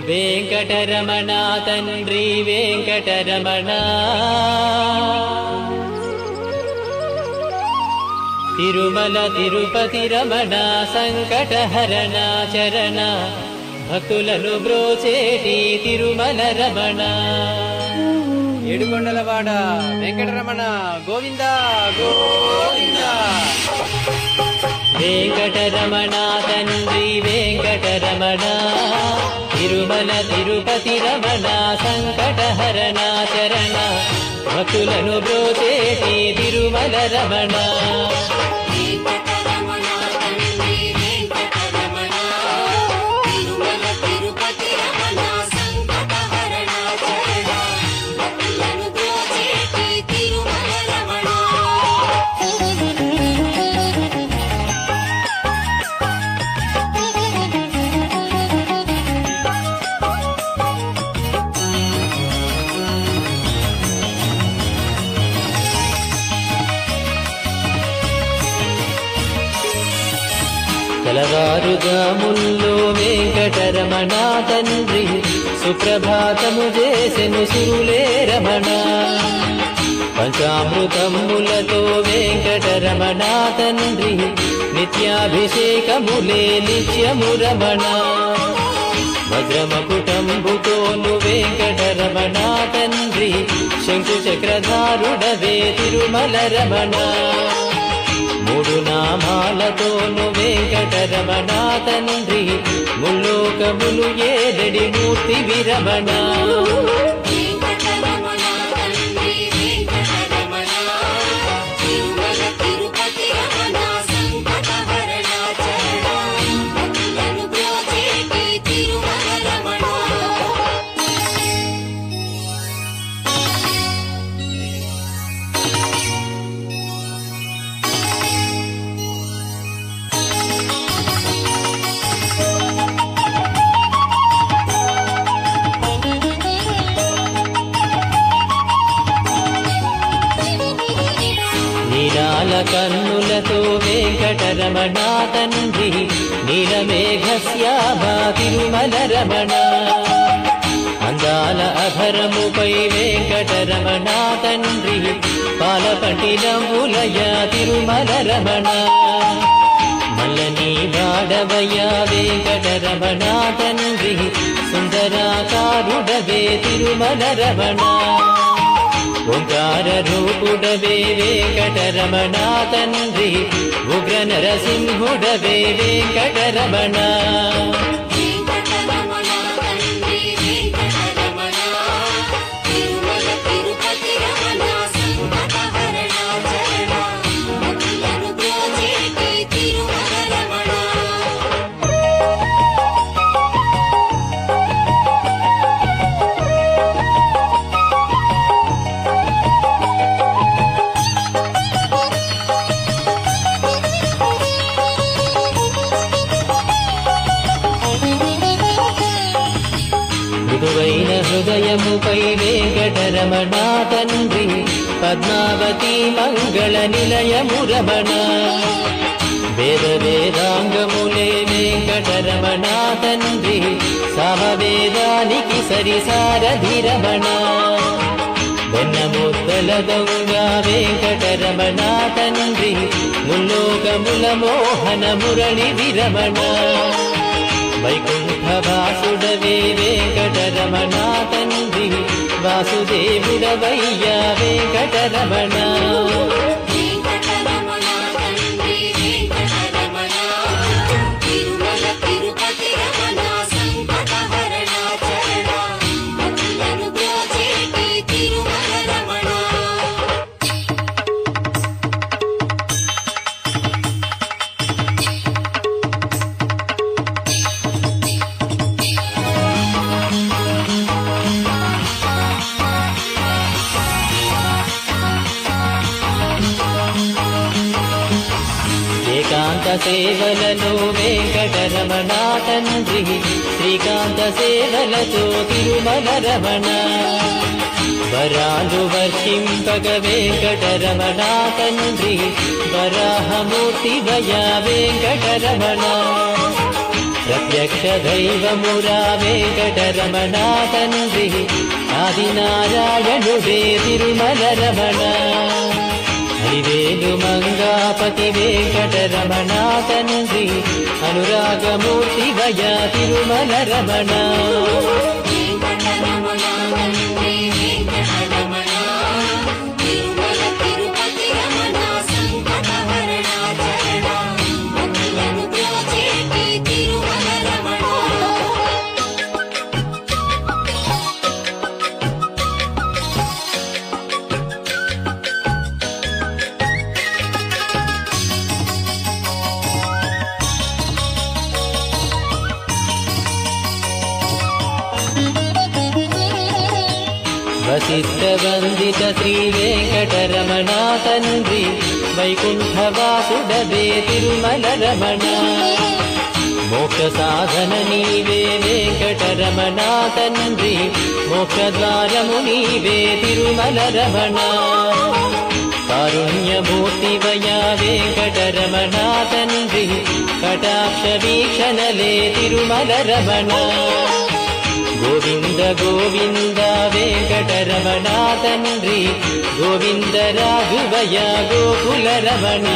వెంకటరమణ తండ్రి వెంకటరమణ తిరుమల తిరుపతి రమణ సంకటహరణ చరణ భక్తులను బ్రోచేటి తిరుమల రమణ ఏడుకొండలవాడ వెంకటరమణ గోవింద గోవింద. వెంకటరమణ తండ్రి వెంకటరమణ తిరుమల తిరుపతి రమణ సంకటహరణ చరణ భక్తులను బ్రోచేటి తిరుమల రమణ కలవారుగాముల్లో వెంకటరమణ తండ్రి సుప్రభాతము చేసెను సురులే రమణ పంచామృతములతో వెంకటరమణ తండ్రి నిత్యాభిషేకములే నిత్యము రమణ వజ్రమకుటంబుతోను వెంకటరమణ తండ్రి శంకు చక్రధారుడవే తిరుమల రమణ మూడు నామాలతోను వెంకటరమణ తండ్రి ముల్లోకములు ఏడడి మూర్తి విరమణ నీలాల కన్నులతో వెంకటరమణ తండ్రి నీలమేఘశ్యామ తిరుమల రమణ అందాల అభరముపై వెంకటరమణ తండ్రి పాలపంటి నవ్వులయ తిరుమల రమణ మల్లని వాడవయ వెంకటరమణ తండ్రి సుందరాకారుడవే తిరుమల రమణ ఓంకార రూపుడవే వెంకటరమణ తండ్రి ఉగ్ర నరసింహుడవే వెంకటరమణ మృదువైన హృదయముపై వెంకటరమణ తండ్రి పద్మావతి మంగళ నిలయము రమణ వేద వేదాంగములే వెంకటరమణ తండ్రి సమవేదానికి సరిసారథి రమణ వెన్నముద్దల దొంగ వెంకటరమణ తండ్రి ముల్లోకముల మోహన మురళి విరమణ వైకుంఠ వాసుడవే వెంకటరమణ తండ్రి వాసుదేవుడవయ్యా వెంకటరమణ ఏకాంత సేవలలో వెంకటరమణ తండ్రి శ్రీకాంత సేవలతో తిరుమల రమణ వరాలు వర్షింపగ వెంకటరమణ తండ్రి వరాహమూర్తి వయ వెంకటరమణ యక్షదైవమురా వెంకటరమణ తండ్రి ఆదినారాయణుడే తిరుమల రమణ హరివేలు మంగాపతి వెంకటరమణ తండ్రి అనురాగమూర్తి వయ తిరుమల రమణ వసిష్ఠవందిత శ్రీ వెంకటరమణ తండ్రి వైకుంఠవాసుడవే తిరుమల రమణ మోక్ష సాధన నీవే వెంకటరమణ తండ్రి మోక్షద్వారము నీవే తిరుమల రమణ కారుణ్యమూర్తి వయా వెంకటరమణ తండ్రి కటాక్ష వీక్షణలే తిరుమల రమణ గోవింద గోవింద వెంకటరమణ తండ్రి గోవింద రాఘవయ గోకుల రమణ